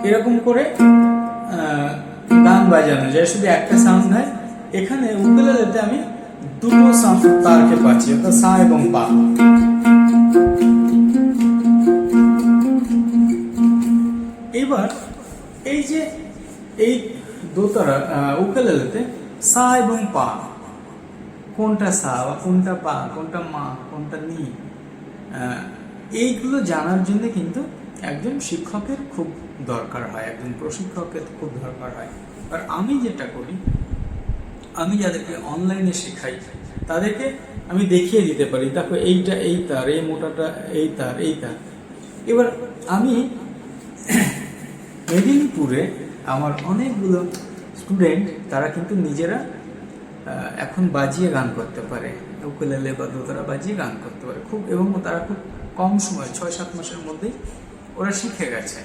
এরকম করে গান বাজানো যায়, শুধু একটা সাউন্ড হয়। এখানে উকুলেলেতে আমি দুটো সাউন্ড তারকে পাচ্ছি, অর্থাৎ সা এবং পা। এবার এই যে এই দোতারা উকুলেলেতে সা এবং পা, কোনটা সা বা কোনটা পা, কোনটা মা, কোনটা নি, এইগুলো জানার জন্য কিন্তু একজন শিক্ষকের খুব দরকার হয়, একজন প্রশিক্ষকের খুব দরকার হয়। আর আমি যেটা করি, আমি যাদেরকে অনলাইনে শেখাই তাদেরকে আমি দেখিয়ে দিতে পারি, দেখো এইটা এই তার, এই মোটাটা এই তার, এই তার। এবার আমি মেদিনীপুরে আমার অনেকগুলো স্টুডেন্ট, তারা কিন্তু নিজেরা এখন বাজিয়ে গান করতে পারে, উকুলেলে বা দোতারা বাজিয়ে গান করতে পারে খুব, এবং তারা খুব কম সময় 6-7 মাসের মধ্যেই ওরা শিখে গেছে।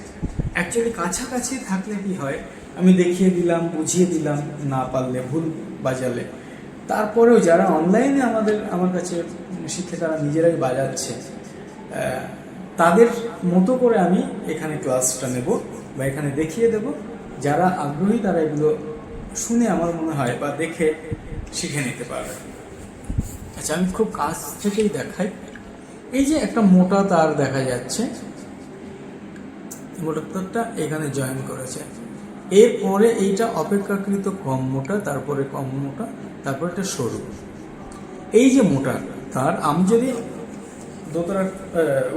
অ্যাকচুয়ালি কাছাকাছি থাকলে কি হয়, আমি দেখিয়ে দিলাম, বুঝিয়ে দিলাম, না পারলে ভুল বাজালে, তারপরেও যারা অনলাইনে আমার কাছে শিখে তারা নিজেরাই বাজাচ্ছে, তাদের মতো করে আমি এখানে ক্লাসটা নেব বা এখানে দেখিয়ে দেব। যারা আগ্রহী তারা এগুলো শুনে আমার মনে হয় বা দেখে শিখে নিতে পারবে। আচ্ছা, আমি খুব কাছ থেকেই দেখাই। এই যে একটা মোটা তার দেখা যাচ্ছে, মোটা তারটা এখানে জয়েন করেছে, এরপরে এইটা অপেক্ষাকৃত কম মোটা, তারপরে কম মোটা, তারপরে একটা সরু। এই যে মোটা তার, আমি যদি দোতারার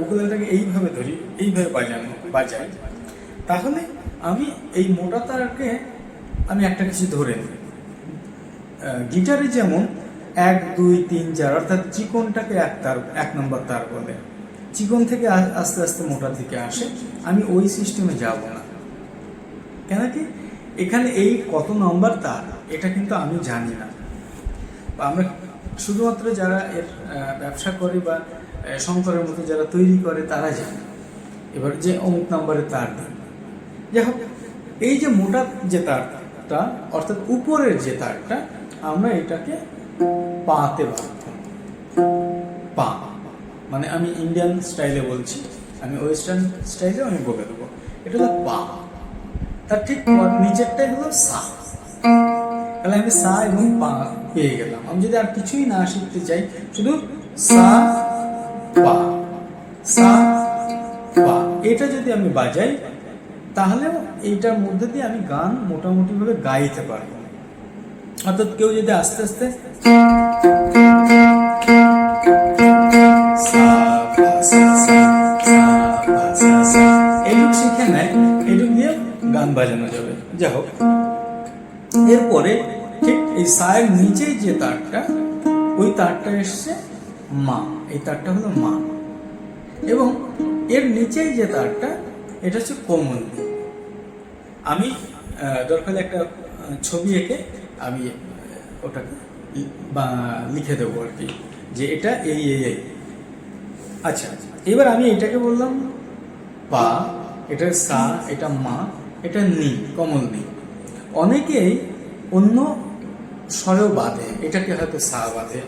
উকুলেলটাকে এইভাবে ধরি, এইভাবে বাজাই, তাহলে আমি এই মোটা তারকে আমি একটা কিছু ধরে নিই। গিটারে যেমন 1, 2, 3, 4, অর্থাৎ চিকনটাকে এক নম্বর তার বলে, চিকন থেকে আস্তে আস্তে মোটার দিকে আসে। আমি ওই সিস্টেমে যাব না, কেন কি এখানে এই কত নম্বর তার এটা কিন্তু আমি জানি না। আমরা শুধুমাত্র যারা এর ব্যবসা করে বা শঙ্করের মতো যারা তৈরি করে তারা জানে এবার যে অমুক নম্বরের তার দেন। যাই হোক, এই যে মোটা যে তারটা, অর্থাৎ উপরের যে তারটা, আমরা এটাকে পাতে বাঁধব। পা মানে আমি ইন্ডিয়ান স্টাইলে বলছি, আমি ওয়েস্টার্ন স্টাইলে আমি বলে দেবো, এটা হলো পা। তার ঠিক নিচেরটাই হলো সা। তাহলে আমি সা এবং পা পেয়ে গেলাম। আমি যদি আর কিছুই না শিখতে চাই, শুধু সা পা, সা পা, এটা যদি আমি বাজাই, তাহলে এইটার মধ্যে দিয়ে আমি গান মোটামুটি ভাবে গাইতে পারবো। অর্থাৎ কেউ যদি আস্তে আস্তে এইটুক শিখে নেয়, এইটুক দিয়ে গান বাজানো যাবে। যাই হোক, এরপরে ঠিক এই সায়ের নিচেই যে তারটা, ওই তারটা এসছে মা, এই তারটা হলো মা, এবং এর নিচেই যে তারটা, এটা হচ্ছে কোমল। আমি দরকার একটা ছবি এঁকে আমি ওটাকে লিখে দেবো আর কি, যে এটা এই এই এই। আচ্ছা, এবার আমি এটাকে বললাম পা, এটা সা, এটা মা, এটা নি, কমল নি। অনেকেই অন্য স্বরেও বাঁধে, এটাকে হয়তো সা বাঁধে,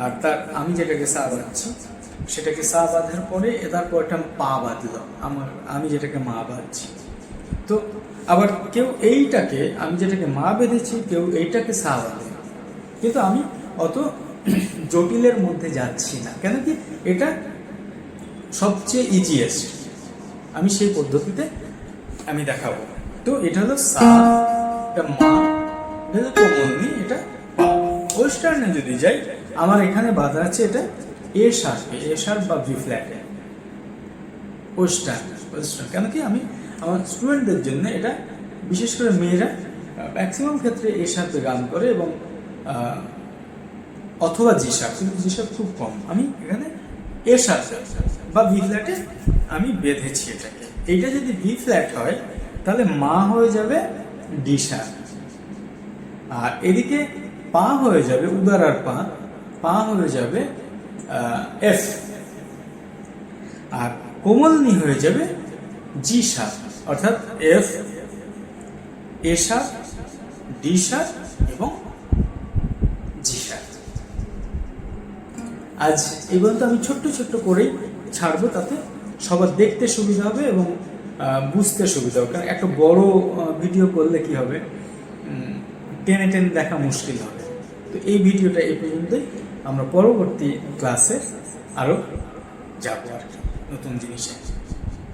আর আমি যেটাকে সা বাঁধছি সেটাকে সা বাঁধার পরে তারপর একটা পা বাঁধলো, আমি যেটাকে মা বাঁধছি। তো আবার কেউ এইটাকে, আমি যেটাকে মা বেঁধেছি, কেউ এইটাকে সা বাঁধে। কিন্তু আমি অত জটিলের মধ্যে যাচ্ছি না, কেন কি এটা সবচেয়ে ইজিয়েস্ট, আমি সেই পদ্ধতিতে আমি দেখাবো। তো এটা হলো সা, এটা মা, এটা হলো কোমলনি, এটা পা। ওয়েস্টার্নে যদি যাই, আমার এখানে বাঁধা আছে এটা এ শার্প বা ভি ফ্ল্যাটে, ওয়েস্টার্ন। কেন কি আমি আমার স্টুডেন্টদের জন্য এটা, বিশেষ করে মেয়েরা ম্যাক্সিমাম ক্ষেত্রে এ শার্পে গান করে, এবং অথবা জি শার্প, কিন্তু জি শার্প খুব কম। আমি এখানে এ শার্প বা ভি ফ্ল্যাটে আমি বেঁধেছি এটাকে। এইটা যদি ভি ফ্ল্যাট হয়, তাহলে মা হয়ে যাবে ডি শার্প, আর এদিকে পা হয়ে যাবে, উদারার পা হয়ে যাবে এফ, আর কোমলনি হয়ে যাবে জি শার্প, অর্থাৎ এফ, এ শার্প, ডি শার্প এবং জি শার্প। আজ এই পর্যন্ত আমি ছোট্ট ছোট্ট করেই ছাড়বো, তাতে সবার দেখতে সুবিধা হবে এবং বুঝতে সুবিধা হবে। কারণ একটা বড় ভিডিও করলে কি হবে, টেনে টেনে দেখা মুশকিল হবে। তো এই ভিডিওটা এই পর্যন্তই, আমরা পরবর্তী ক্লাসে আরও যাবো আর কি নতুন জিনিসে।